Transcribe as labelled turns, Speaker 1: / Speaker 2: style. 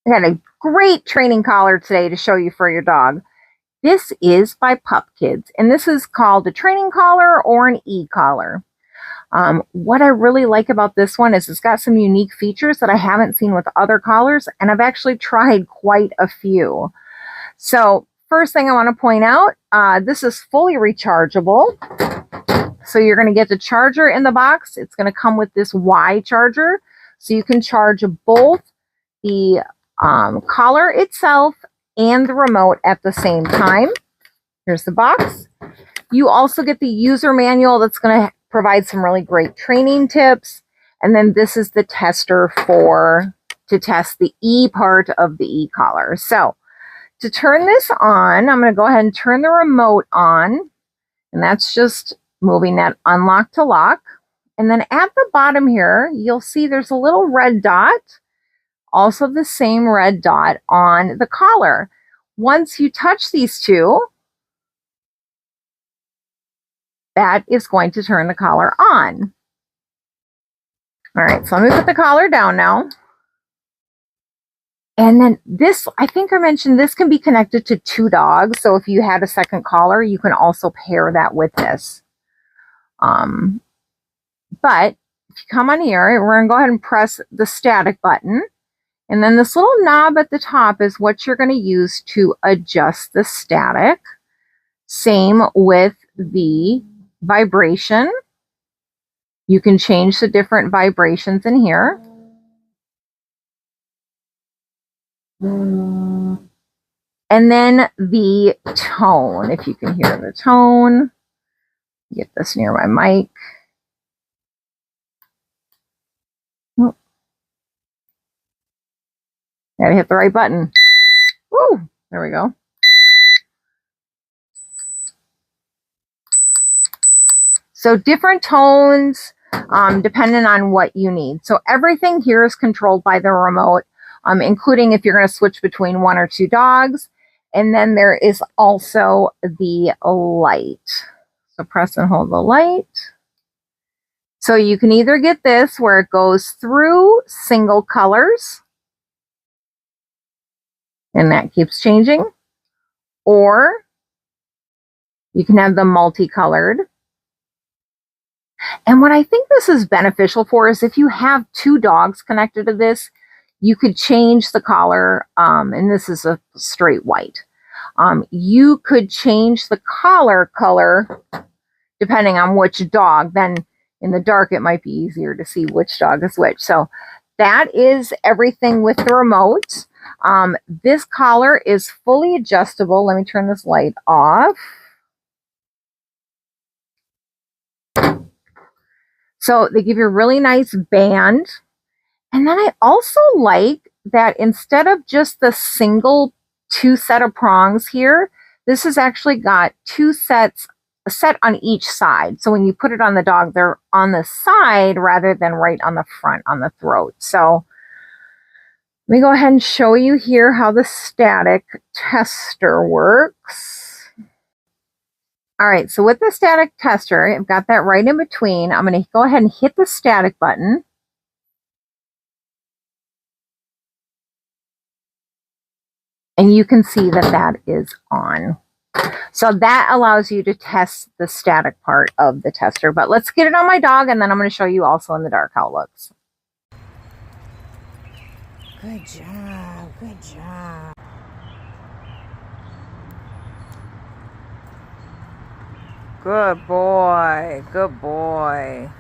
Speaker 1: I got a great training collar today to show you for your dog. This is by Pup Kids, and this is called a training collar or an e-collar. What I really like about this one is it's got some unique features that I haven't seen with other collars, and I've actually tried quite a few. So first thing I want to point out, this is fully rechargeable. So you're going to get the charger in the box. It's going to come with this Y charger, so you can charge both the collar itself and the remote at the same time. Here's the box. You also get the user manual that's going to provide some really great training tips. And then this is the tester to test the E part of the e-collar. So to turn this on, I'm going to go ahead and turn the remote on. And that's just moving that unlock to lock. And then at the bottom here, you'll see there's a little red dot. Also the same red dot on the collar. Once you touch these two, that is going to turn the collar on. All right, so let me put the collar down now. And then this, I think I mentioned this can be connected to 2 dogs. So if you had a second collar, you can also pair that with this. But if you come on here, we're going to go ahead and press the static button. And then this little knob at the top is what you're going to use to adjust the static. Same with the vibration. You can change the different vibrations in here. And then the tone, if you can hear the tone. Get this near my mic. Gotta hit the right button. Woo! There we go. So different tones, depending on what you need. So everything here is controlled by the remote, including if you're going to switch between 1 or 2 dogs. And then there is also the light. So press and hold the light. So you can either get this where it goes through single colors, and that keeps changing, or you can have the multicolored. And what I think this is beneficial for is if you have 2 dogs connected to this, you could change the collar, and this is a straight white. You could change the collar color depending on which dog. Then in the dark, it might be easier to see which dog is which. So that is everything with the remote. This collar is fully adjustable. Let me turn this light off. So they give you a really nice band. And then I also like that instead of just the single 2 set of prongs here, this has actually got 2 sets, a set on each side. So when you put it on the dog, they're on the side rather than right on the front on the throat. So let me go ahead and show you here how the static tester works. All right, so with the static tester, I've got that right in between. I'm going to go ahead and hit the static button. And you can see that that is on. So that allows you to test the static part of the tester. But let's get it on my dog, and then I'm going to show you also in the dark how it looks.
Speaker 2: Good job, good job.
Speaker 1: Good boy, good boy.